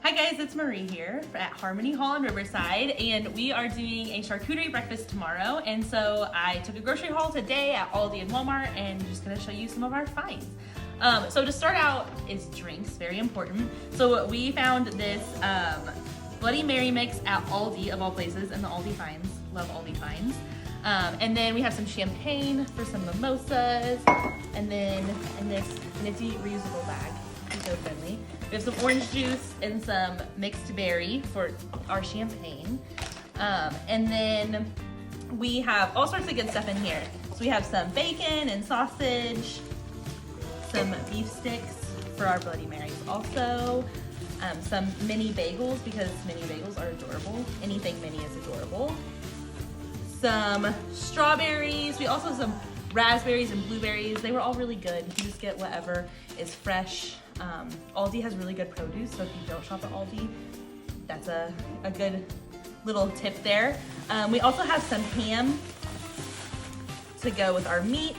Hi guys, it's Marie here at Harmony Hall in Riverside, and we are doing a charcuterie breakfast tomorrow. And so I took a grocery haul today at Aldi and Walmart, and I'm just gonna show you some of our finds. So to start out is drinks, very important. So we found this Bloody Mary mix at Aldi of all places, and the Aldi finds, love Aldi finds. And then we have some champagne for some mimosas, and then in this nifty reusable bag, eco-friendly. We have some orange juice and some mixed berry for our champagne. And then we have all sorts of good stuff in here. So we have some bacon and sausage, some beef sticks for our Bloody Marys also, some mini bagels because mini bagels are adorable. Anything mini is adorable. Some strawberries. We also have some raspberries and blueberries. They were all really good. You can just get whatever is fresh. Aldi has really good produce, so if you don't shop at Aldi, that's a good little tip there. We also have some ham to go with our meat.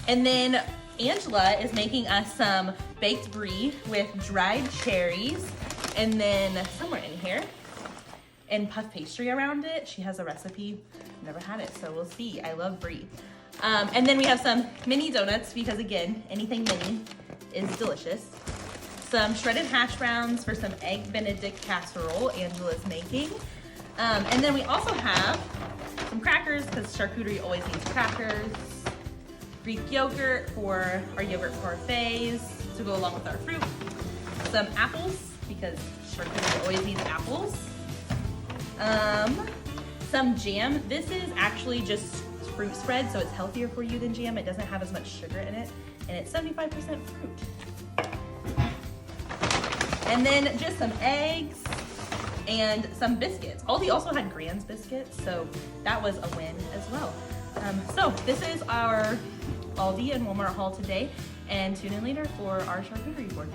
And then Angela is making us some baked brie with dried cherries, and then somewhere in here, and puff pastry around it. She has a recipe. Never had it, so we'll see. I love brie. And then we have some mini donuts because again, anything mini is delicious. Some shredded hash browns for some egg Benedict casserole Angela's making. And then we also have some crackers because charcuterie always needs crackers. Greek yogurt for our yogurt parfaits to go along with our fruit. Some apples because charcuterie always needs apples. Some jam. This is actually just fruit spread, so it's healthier for you than jam. It doesn't have as much sugar in it, and it's 75% fruit. And then just some eggs and some biscuits. Aldi also had Grand's biscuits, so that was a win as well. So this is our Aldi and Walmart haul today, and tune in later for our charcuterie board.